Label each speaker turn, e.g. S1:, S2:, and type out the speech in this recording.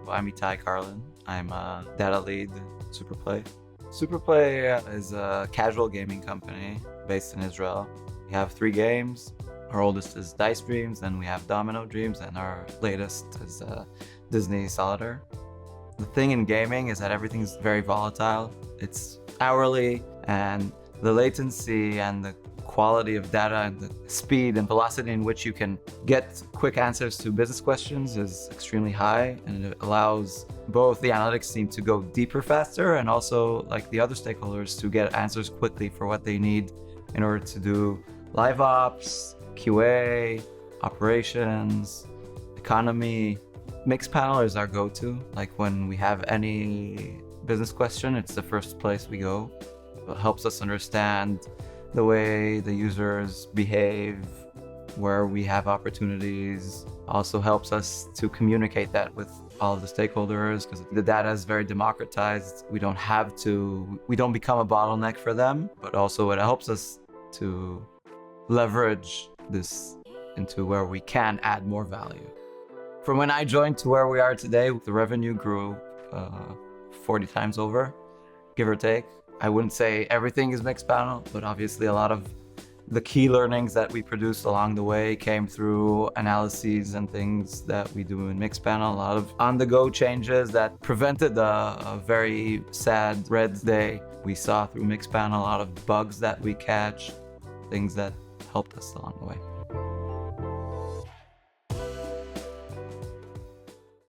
S1: I'm Itay Karlin. I'm a data lead at SuperPlay. SuperPlay is a casual gaming company based in Israel. We have 3 games. Our oldest is Dice Dreams, then we have Domino Dreams, and our latest is Disney Solitaire. The thing in gaming is that everything's very volatile. It's hourly, and the latency and the quality of data and the speed and velocity in which you can get quick answers to business questions is extremely high, and it allows both the analytics team to go deeper faster and also like the other stakeholders to get answers quickly for what they need in order to do live ops, QA, operations, economy. Mixpanel is our go-to. Like when we have any business question, it's the first place we go. It helps us understand the way the users behave, where we have opportunities. Also helps us to communicate that with all of the stakeholders because the data is very democratized. We don't become a bottleneck for them, but also it helps us to leverage this into where we can add more value. From when I joined to where we are today, the revenue grew 40 times over, give or take. I wouldn't say everything is Mixpanel, but obviously a lot of the key learnings that we produced along the way came through analyses and things that we do in Mixpanel. A lot of on-the-go changes that prevented a very sad red day we saw through Mixpanel. A lot of bugs that we catch, things that helped us along the way.